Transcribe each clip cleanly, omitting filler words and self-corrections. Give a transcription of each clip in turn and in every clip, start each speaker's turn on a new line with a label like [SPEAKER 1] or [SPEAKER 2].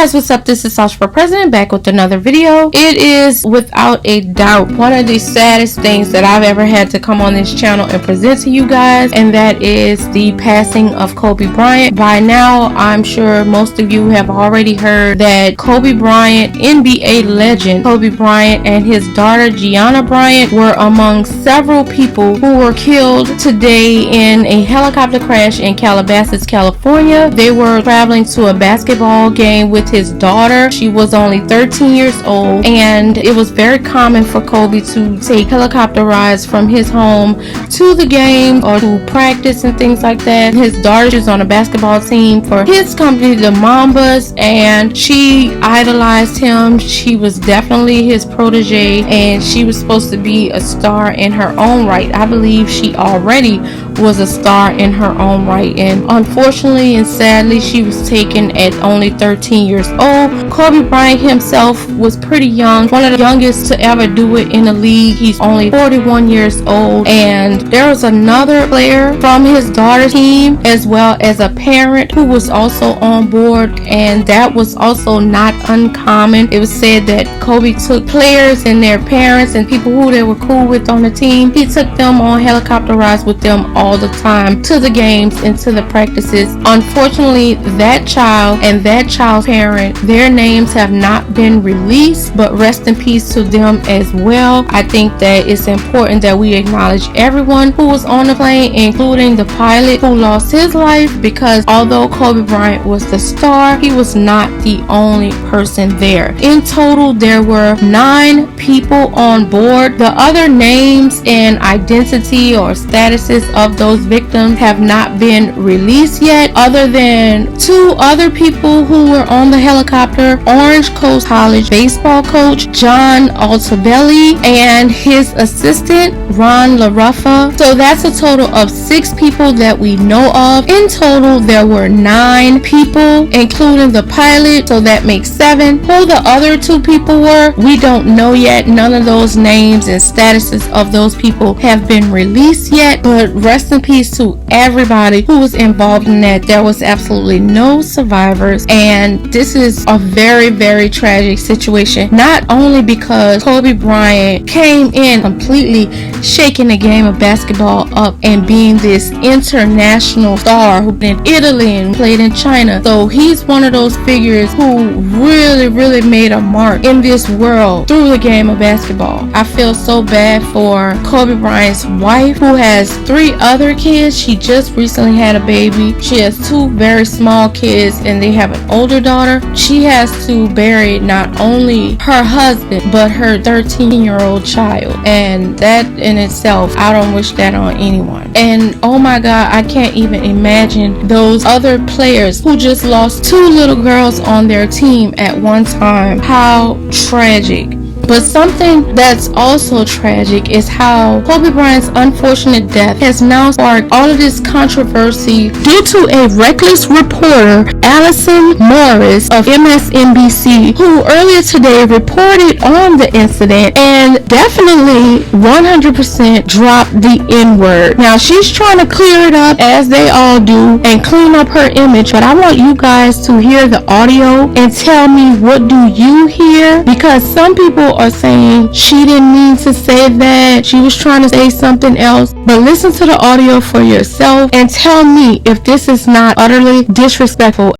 [SPEAKER 1] guys, what's up? This is Sasha for President, back with another video. It is without a doubt one of the saddest things that I've ever had to come on this channel and present to you guys, and that is the passing of Kobe Bryant. By now, I'm sure most of you have already heard that Kobe Bryant, NBA legend Kobe Bryant, and his daughter Gianna Bryant were among several people who were killed today in a helicopter crash in Calabasas, California. They were traveling to a basketball game with his daughter. She was only 13 years old, and it was very common for Kobe to take helicopter rides from his home to the game or to practice and things like that. His daughter was on a basketball team for his company, the Mambas, and she idolized him. She was definitely his protege, and she was supposed to be a star in her own right. I believe she already was a star in her own right, and unfortunately and sadly, she was taken at only 13 years old. Kobe Bryant himself was pretty young, one of the youngest to ever do it in the league. He's only 41 years old, and there was another player from his daughter's team as well as a parent who was also on board, and that was also not uncommon. It was said that Kobe took players and their parents and people who they were cool with on the team. He took them on helicopter rides with them all the time to the games and to the practices. Unfortunately, that child and that child's parent, their names have not been released, but rest in peace to them as well. I think that it's important that we acknowledge everyone who was on the plane, including the pilot who lost his life, because although Kobe Bryant was the star, he was not the only person there. In total, there were 9 people on board. The other names and identity or statuses of those victims have not been released yet, other than 2 other people who were on the helicopter: Orange Coast College baseball coach John Altobelli and his assistant Ron LaRuffa. So that's a total of 6 people that we know of. In total, there were 9 people, including the pilot, so that makes 7. Who the other 2 people were, we don't know yet. None of those names and statuses of those people have been released yet, but rest in peace to everybody who was involved in that. There was absolutely no survivors, and this is a very, very tragic situation, not only because Kobe Bryant came in completely shaking the game of basketball up and being this international star who in Italy and played in China. So he's one of those figures who really made a mark in this world through the game of basketball. I feel so bad for Kobe Bryant's wife, who has 3 other kids. She just recently had a baby. She has 2 very small kids, and they have an older daughter. She has to bury not only her husband but her 13-year-old child, and that in itself, I don't wish that on anyone. And oh my god, I can't even imagine those other players who just lost 2 little girls on their team at one time. How tragic. But something that's also tragic is how Kobe Bryant's unfortunate death has now sparked all of this controversy due to a reckless reporter, Allison Morris of MSNBC, who earlier today reported on the incident and definitely 100% dropped the N-word. Now, she's trying to clear it up, as they all do, and clean up her image, but I want you guys to hear the audio and tell me, what do you hear? Because some people are saying she didn't mean to say that, she was trying to say something else. But listen to the audio for yourself and tell me if this is not utterly disrespectful.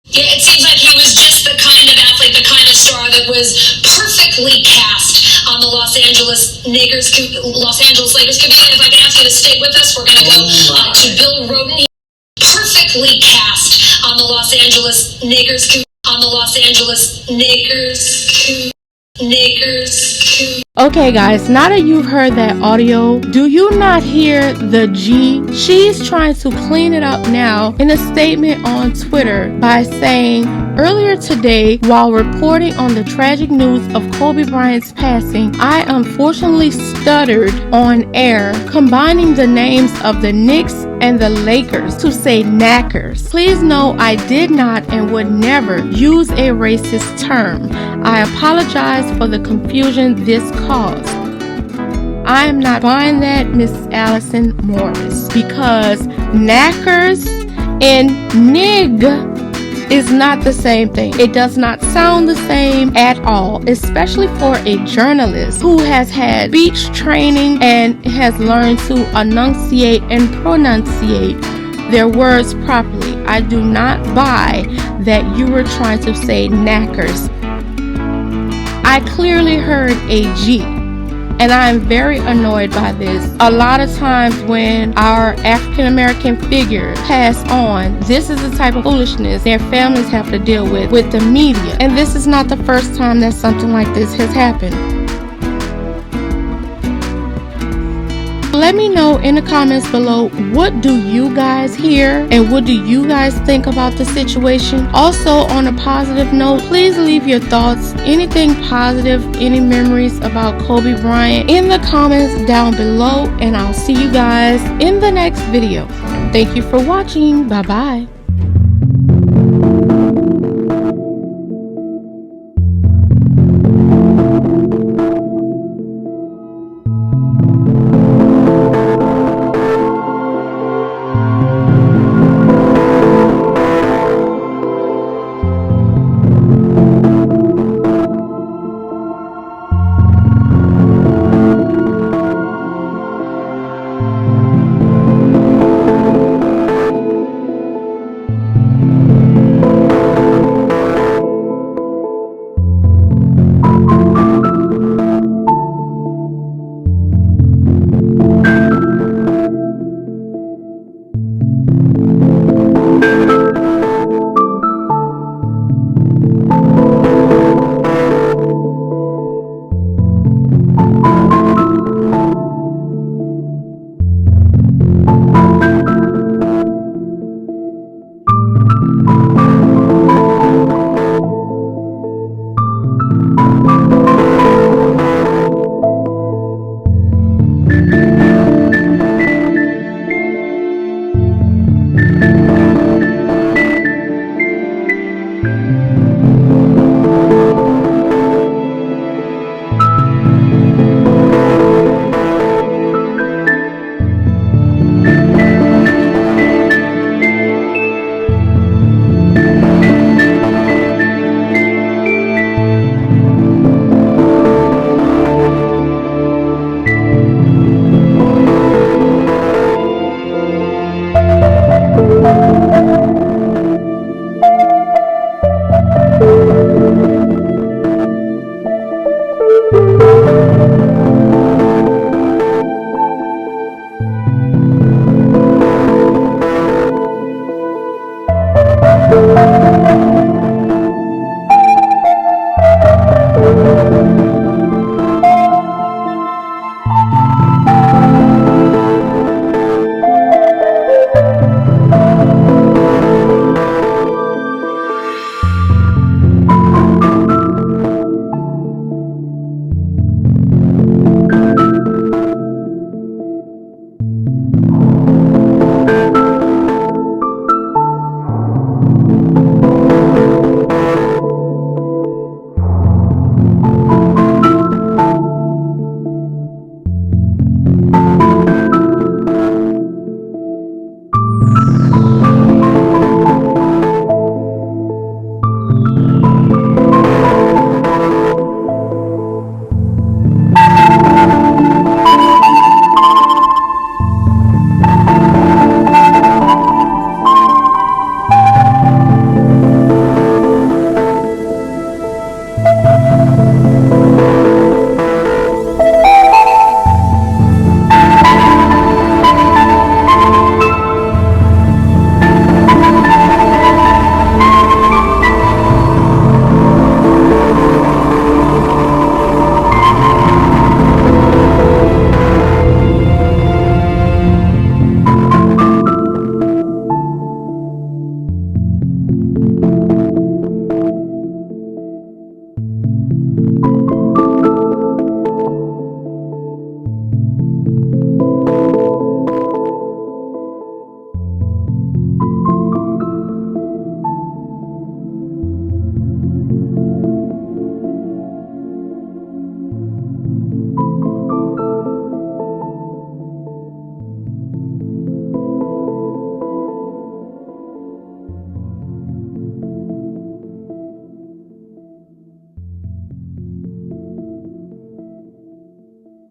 [SPEAKER 2] Yeah, it seems like he was just the kind of athlete, the kind of star that was perfectly cast on the Los Angeles Lakers committee. If I can ask you to stay with us, we're going to go to Bill Rhoden. Perfectly cast on the Los Angeles Lakers
[SPEAKER 1] Okay guys, now that you've heard that audio, do you not hear the G? She's trying to clean it up now in a statement on Twitter by saying, earlier today, while reporting on the tragic news of Kobe Bryant's passing, I unfortunately stuttered on air, combining the names of the Knicks and the Lakers to say knackers. Please know I did not and would never use a racist term. I apologize for the confusion this caused. I am not buying that, Miss Allison Morris, because knackers and nig is not the same thing. It does not sound the same at all, especially for a journalist who has had speech training and has learned to enunciate and pronunciate their words properly. I do not buy that you were trying to say knackers. I clearly heard a G, and I am very annoyed by this. A lot of times when our African American figures pass on, this is the type of foolishness their families have to deal with the media. And this is not the first time that something like this has happened. Let me know in the comments below, what do you guys hear and what do you guys think about the situation? Also, on a positive note, please leave your thoughts, anything positive, any memories about Kobe Bryant in the comments down below, and I'll see you guys in the next video. Thank you for watching. Bye bye.